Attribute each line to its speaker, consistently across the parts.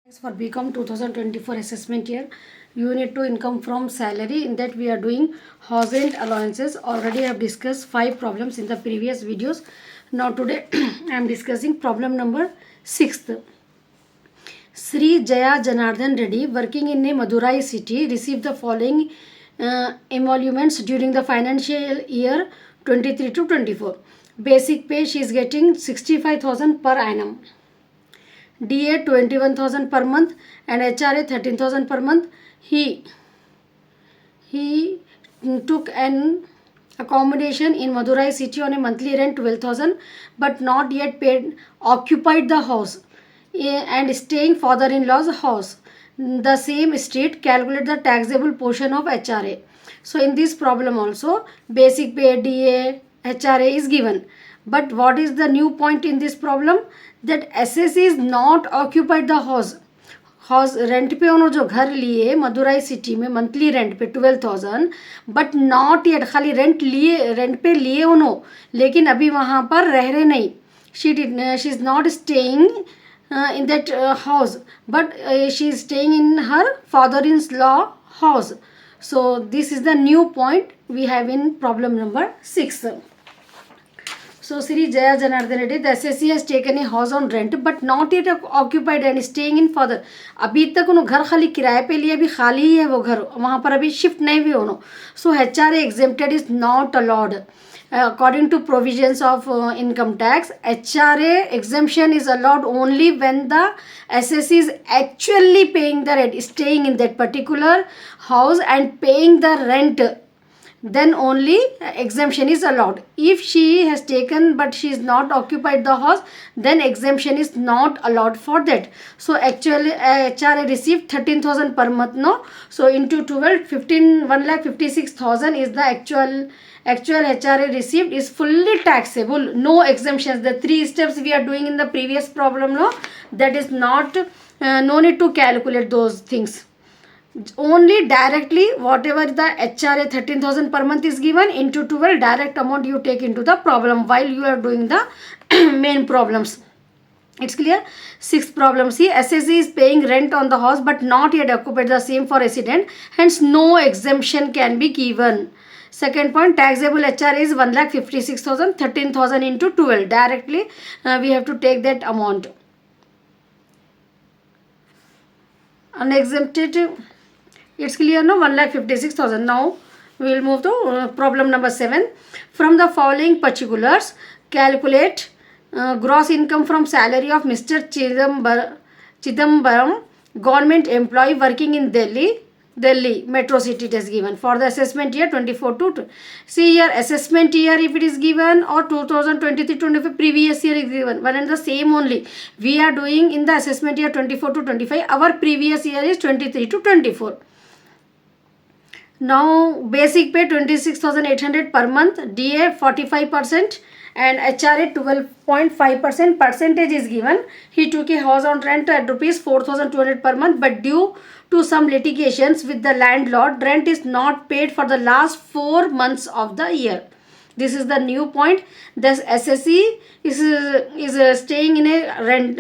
Speaker 1: For BCom 2024 assessment year, Unit 2 income from salary. In that we are doing house rent allowances. Already I have discussed 5 problems in the previous videos. Now today I am discussing problem number 6th. Sri Jaya Janardhan Reddy, working in a Madurai city, received the following emoluments during the financial year 23 to 24. Basic pay she is getting 65,000 per annum. DA 21,000 per month and HRA 13,000 per month. He took an accommodation in Madurai city on a monthly rent 12,000 but not yet paid, occupied the house and staying father-in-law's house. The same street, calculate the taxable portion of HRA. So in this problem also basic pay, DA, HRA is given. But what is the new point in this problem? That SS is not occupied the house. House rent पे उन्होंने जो घर लिए Madurai city में monthly rent पे 12,000 but not yet, खाली rent पे लिए उन्होंने लेकिन अभी वहाँ पर रह रहे नहीं. She is not staying in that house but she is staying in her father-in-law house. So this is the new point we have in problem number 6. So Sri Jaya Janardhan Reddy, the SSC has taken a house on rent but not yet occupied and staying in father. अभी तक उन्होंने घर खाली किराए पे लिए, अभी खाली ही है वो घर, वहाँ पर अभी शिफ्ट नहीं हुए उन्होंने. So HRA exempted is not allowed. According to provisions of income tax, HRA exemption is allowed only when the SSC is actually paying the rent, staying in that particular house and paying the rent. Then only exemption is allowed. If she has taken but she is not occupied the house, then exemption is not allowed for that. So actually HRA received 13,000 per month, no? So into 12, 1,56,000 is the actual HRA received, is fully taxable, no exemptions. The 3 steps we are doing in the previous problem, no, that is not no need to calculate those things. Only directly whatever the HRA 13,000 per month is given into 12, direct amount you take into the problem while you are doing the main problems. It's clear? 6th problem, see, SSC is paying rent on the house but not yet occupied, the same for resident, hence no exemption can be given. Second point, taxable HRA is 1,56,000, 13,000 into 12, directly we have to take that amount. Unexempted, it's clear, no? 1,56,000. Now we will move to problem number 7. From the following particulars, calculate gross income from salary of Mr. Chidambaram, government employee working in Delhi metro city. It is given for the assessment year 24 to see here assessment year if it is given or 2023-25 previous year is given, one and the same only. We are doing in the assessment year 24 to 25. Our previous year is 23 to 24. Now basic pay 26,800 per month, DA 45% and HRA 12.5% percentage is given. He took a house on rent at rupees 4,200 per month but due to some litigations with the landlord, rent is not paid for the last 4 months of the year. This is the new point. Thus SSC is staying in a rent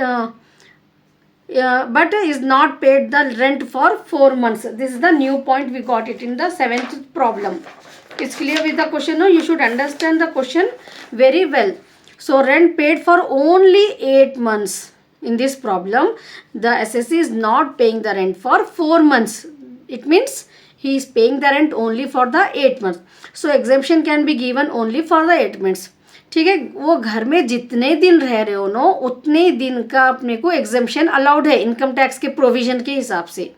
Speaker 1: but is not paid the rent for 4 months. This is the new point, we got it in the 7th problem. It's clear with the question, no? You should understand the question very well. So rent paid for only 8 months. In this problem, the SSC is not paying the rent for 4 months. It means he is paying the rent only for the 8 months. So exemption can be given only for the 8 months. ठीक है, वो घर में जितने दिन रह रहे हो नो उतने दिन का अपने को एग्जेम्पशन अलाउड है इनकम टैक्स के प्रोविजन के हिसाब से.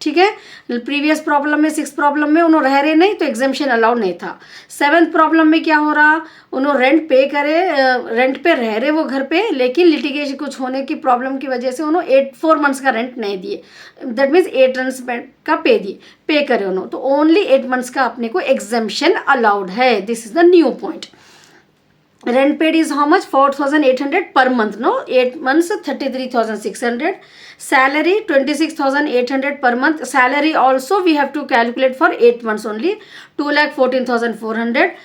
Speaker 1: ठीक है, प्रीवियस प्रॉब्लम में 6th प्रॉब्लम में उन्होंने रह रहे नहीं तो एग्जेम्पशन अलाउड नहीं था. 7th प्रॉब्लम में क्या हो रहा, उन्होंने रेंट पे करे, रेंट पे रह रहे वो घर पे लेकिन लिटिगेशन कुछ होने की प्रॉब्लम की वजह से उन्होंने 4 मंथ्स का रेंट नहीं दिए. दैट मीन्स 8 मंथ्स का पे करे उन्होंने, तो ओनली 8 मंथ्स का अपने को एग्जेम्पशन अलाउड है. This is the new point. Rent paid is how much? 4,800 per month, no? 8 months 33,600. Salary 26,800 per month. Salary also we have to calculate for 8 months only. 2,14,400.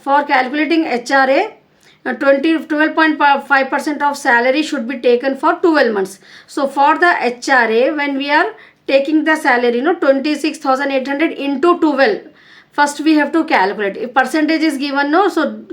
Speaker 1: For calculating HRA, 12.5% of salary should be taken for 12 months. So for the HRA, when we are taking the salary, 26,800 into 12, first we have to calculate. If percentage is given, no, so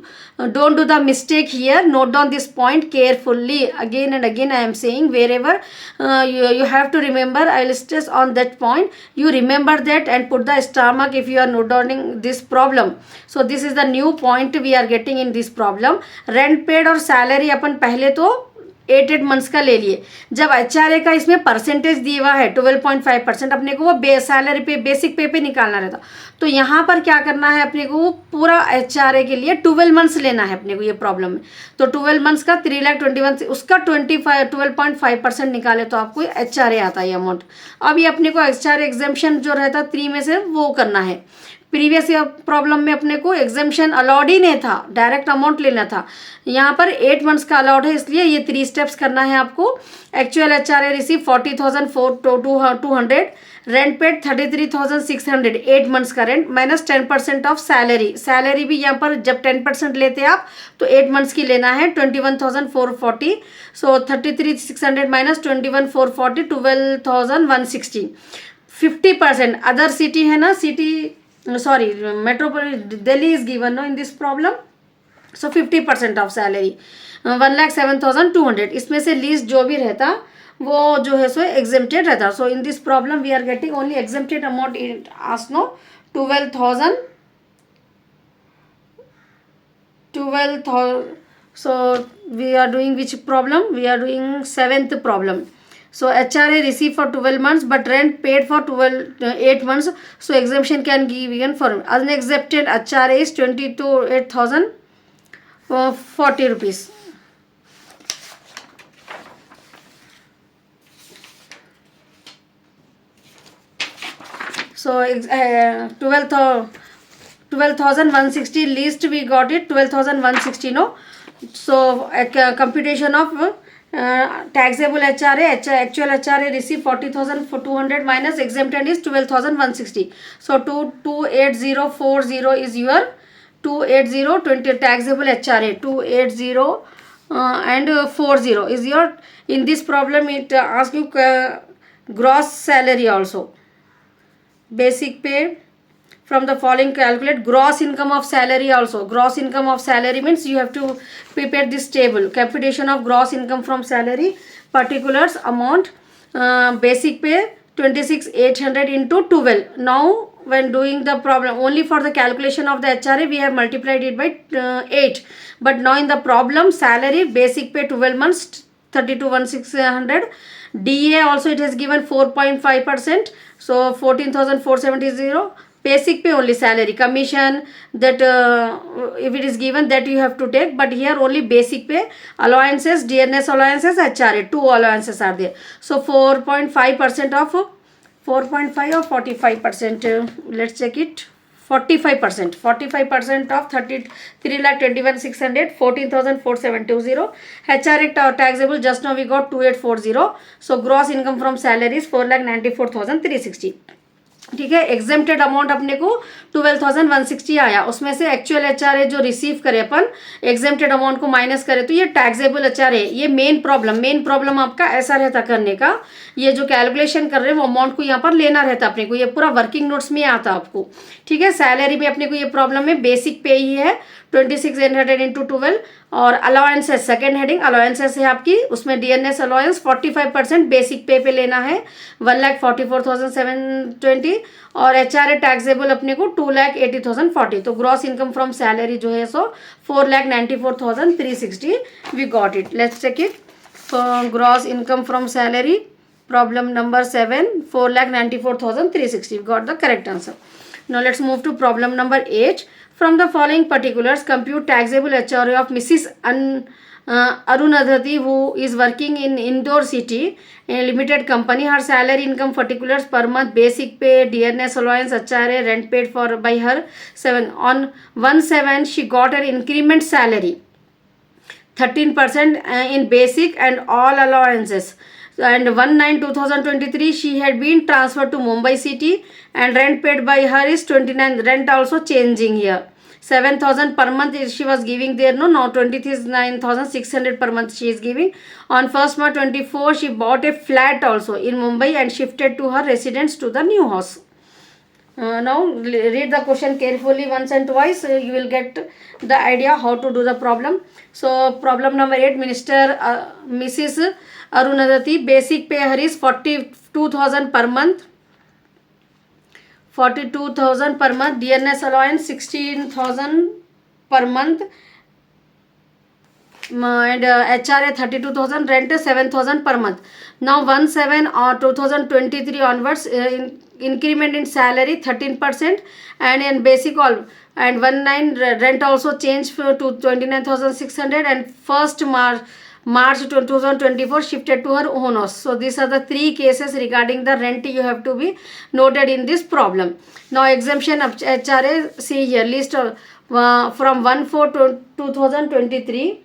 Speaker 1: don't do the mistake here. Note down this point carefully. Again and again I am saying, wherever you have to remember, I will stress on that point. You remember that and put the star mark if you are note downing this problem. So this is the new point we are getting in this problem. Rent paid और salary अपन पहले तो 8 months का ले लिए. जब HRA का इसमें percentage दिया हुआ है 12.5%, अपने को वो सैलरी पे बेसिक पे निकालना रहता. तो यहाँ पर क्या करना है अपने को, पूरा HRA के लिए 12 मंथ्स लेना है अपने को ये प्रॉब्लम में. तो 12 मंथ्स का 3,21,000 उसका 12.5% निकाले तो आपको HRA आता है अमाउंट. अब ये अपने को HRA एग्जेम्पशन जो रहता 3 में से वो करना है. प्रीवियस प्रॉब्लम में अपने को एग्जेम्पशन अलाउड ही नहीं था, डायरेक्ट अमाउंट लेना था. यहाँ पर 8 मंथ्स का अलाउड है, इसलिए ये 3 स्टेप्स करना है आपको. Actual HRA receive 40,200, rent paid 33,600, 8 months का rent minus 10% of salary. Salary भी यहाँ पर जब 10% लेते हैं आप तो 8 मंथ्स की लेना है 21,440. सो 33,600 माइनस 21,440, 12,160. 50% अदर सिटी है ना, city sorry metropolis Delhi is given no in this problem. So 50% of salary 1,07,200. इसमें से लीस्ट जो भी रहता वो जो है सो एग्जेम्प्टेड रहता. So in this problem we are getting only exempted amount in ask no 12,000. So we are doing which problem? We are doing 7th problem. So HRA received for 12 months but rent paid for 8 months. So exemption can be given for unaccepted HRA is 28,040 rupees. So 12,160 least we got it 12,160 no. So computation of taxable HRA, actual HRA receive 40,200 minus exempted is 12,160. So 28040 is your 280 taxable HRA 280 and 40 is your. In this problem it asks you gross salary also. Basic pay from the following calculate gross income of salary also. Gross income of salary means you have to prepare this table. Computation of gross income from salary, particulars, amount, basic pay 26,800 into 12. Now when doing the problem only for the calculation of the HRA we have multiplied it by 8. But now in the problem salary basic pay 12 months 32,600. DA also it has given 4.5%. So 14,470. Basic pay only salary, commission that if it is given that you have to take, but here only basic pay, allowances, DNS allowances, HRA, 2 allowances are there. So 4.5% of 4.5 or 45%, let's check it. 45% of 33,21,600, 14,470. HRA taxable just now we got 2,840. So gross income from salary is 4,94,360. ठीक है. Exempted amount अपने को 12,160 आया. उसमें से actual HRA जो receive करे अपन exempted amount को माइनस करे तो ये टैक्सेबल HRA. ये मेन प्रॉब्लम आपका ऐसा रहता करने का. ये जो कैलकुलेशन कर रहे हैं वो अमाउंट को यहाँ पर लेना रहता अपने को. ये पूरा वर्किंग नोट्स में आता आपको. ठीक है. सैलरी में अपने को ये प्रॉब्लम में बेसिक पे ही है 26,800 इंटू 12. और अलाउंसेस सेकेंड हेडिंग अलाउंसेस है आपकी. उसमें DNS अलाउंस 45% बेसिक पे लेना है 1,44,720. और HRA टैक्सेबल अपने को 2,80,040. तो ग्रॉस इनकम फ्रॉम सैलरी जो है so 4,94,360 we got it. Let's check it. Gross income from salary problem number 7 4,94,360 we got the correct answer. Now let's move to problem number 8. From the following particulars, compute taxable HRA of Mrs. Arunadhati, who is working in Indore City, a limited company. Her salary income particulars per month, basic pay, DNS allowance, HRA, rent paid for by her 7. On 1/7, she got her increment salary 13% in basic and all allowances. and 1/9/2023 she had been transferred to Mumbai city, and rent paid by her is 29. Rent also changing here. 7,000 per month she was giving there, no, now 29,600 per month she is giving. On 1st March 24 she bought a flat also in Mumbai and shifted to her residence to the new house. Now read the question carefully once and twice, you will get the idea how to do the problem. So problem number 8, Mrs. Arunadati, basic pay her is 42,000 per month. 42,000 per month. DNS allowance 16,000 per month, and HRA 32,000, rent 7,000 per month. Now 1/7 or 2023 onwards, increment in salary 13%, and in basic all, and 1/9 rent also changed to 29,600, and 1st March 2024 shifted to her own house. So these are the 3 cases regarding the rent you have to be noted in this problem. Now exemption of HRA, see here list of from 1/4/2023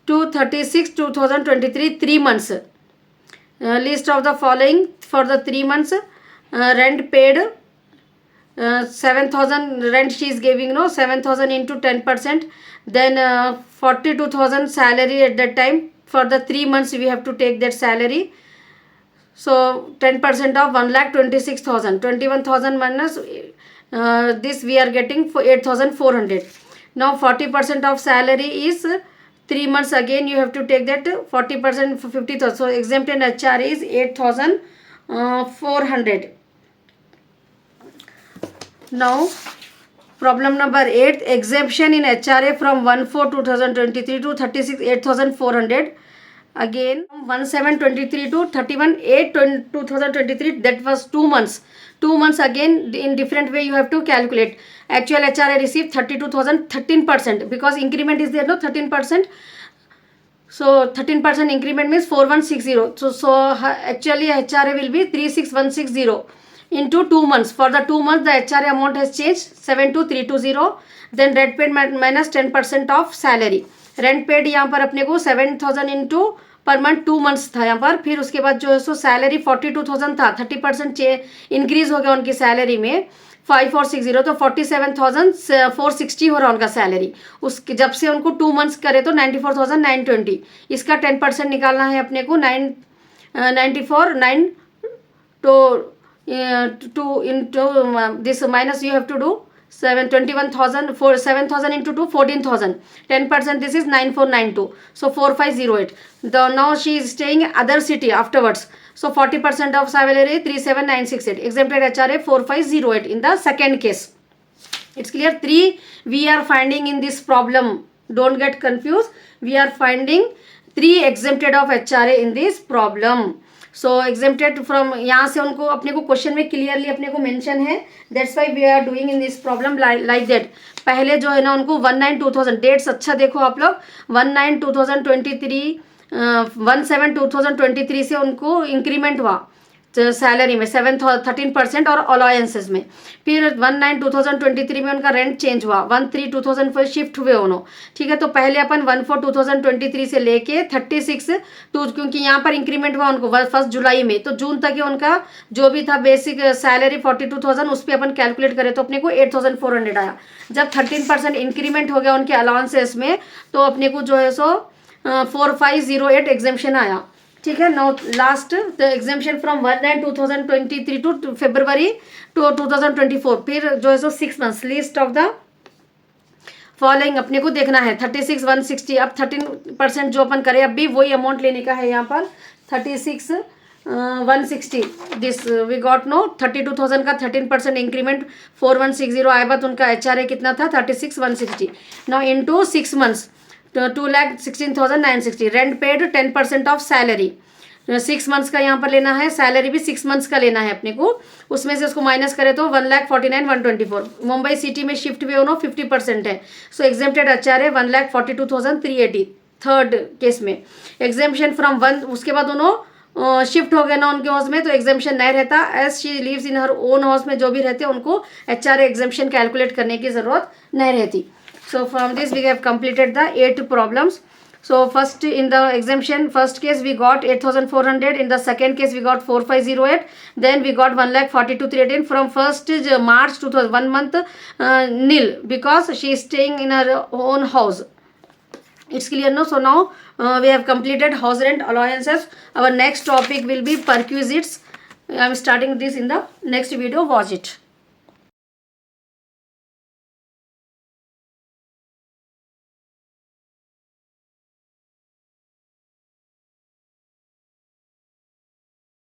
Speaker 1: to 36/2023, 3 months. List of the following for the 3 months. Rent paid 7,000 rent she is giving, no, 7,000 into 10%, then 42,000 salary at that time. For the 3 months we have to take that salary, so 10% of 1,26,000, 21,000 minus this we are getting for 8,400. Now 40% of salary is 3 months, again you have to take that 40% for 50,000, so exempted HRA is 8,400. Now problem number 8, exemption in HRA from 1/4/2023 to 36 8,400. Again 1/7/23 to 31/8/2023, that was 2 months. 2 months again in different way you have to calculate. Actual HRA received 32,000, 13%, because increment is there, no, 13%. So 13% increment means 4,160. So actually HRA will be 36,160 into 2 months. For the 2 months the HRA amount has changed 72,320. Then rent paid minus 10% of salary. Rent paid यहाँ पर अपने को 7,000 into per month 2 months था यहाँ पर. फिर उसके बाद जो है सो सैलरी 42,000 था, 30% इंक्रीज हो गया उनकी सैलरी में 5,460, तो 47,460 हो रहा उनका सैलरी. उसके जब से उनको 2 मंथ्स करे तो 94,920. इसका 10% निकालना है अपने को. 94,9 to 2 into this minus you have to do 21,000 for 7,000 into 2 14,000. 10% this is 9,492, so 4,508. Now she is staying other city afterwards, so 40% of salary 37,968. Exempted HRA 4,508 in the second case. It's clear. 3 we are finding in this problem, don't get confused. We are finding 3 exempted of HRA in this problem. So exempted from, यहाँ से उनको अपने को question में clearly अपने को mention है. That's why we are doing in this problem like that. पहले जो है ना उनको 1/9/2000 डेट्स अच्छा देखो आप लोग. 1/9/2023 1/7/2023 से उनको इंक्रीमेंट हुआ सैलरी में 13% और अलाउंसेस में. फिर 1/9/2023 में उनका रेंट चेंज हुआ. 1/3/2004 शिफ्ट हुए उन्होंने. ठीक है, तो पहले अपन 1/4/2023 से लेके 36 क्योंकि यहाँ पर इंक्रीमेंट हुआ उनको 1 जुलाई में, तो जून तक ही उनका जो भी था बेसिक सैलरी 42,000, उस पर अपन कैलकुलेट करें तो अपने को 8,400 आया. जब 13% इंक्रीमेंट हो गया उनके अलाउंसेस में, तो अपने को जो है सो 4,508 एग्जेम्पशन आया. ठीक है. No last the exemption from 1/9/2023 to February 2024. फिर जो है so 6 months. List of the following अपने को देखना है 36,160. अब 13% जो अपन करें, अब भी वही अमाउंट लेने का है यहाँ पर 36,160. दिस वी गॉट नो 32,000 का 13% इंक्रीमेंट 4,160 आया. बात उनका HRA कितना था 36,160. Now into 6 months 2,16,960. Rent paid 10% of salary. 6 months का यहाँ पर लेना है, सैलरी भी 6 मंथ्स का लेना है अपने को. उसमें से उसको माइनस करें तो 1,49,124. मुंबई सिटी में शिफ्ट हुए उन्होंने 50% है, so exempted HRA 1,42,380. Third case में एग्जेम्पशन फ्रॉम 1, उसके बाद उन्होंने शिफ्ट हो गए ना उनके हाउस में, तो एग्जेम्पशन नहीं रहता. As she lives in her own house में जो भी रहते हैं उनको HRA एग्जेम्पशन कैलकुलेट करने की ज़रूरत नहीं रहती. So from this we have completed the 8 problems. So first in the exemption, first case we got 8,400. In the second case we got 4,508. Then we got 1,42,318 from 1st March 2000, 1 month nil, because she is staying in her own house. It's clear now. So now we have completed house rent allowances. Our next topic will be perquisites. I am starting this in the next video. Watch it.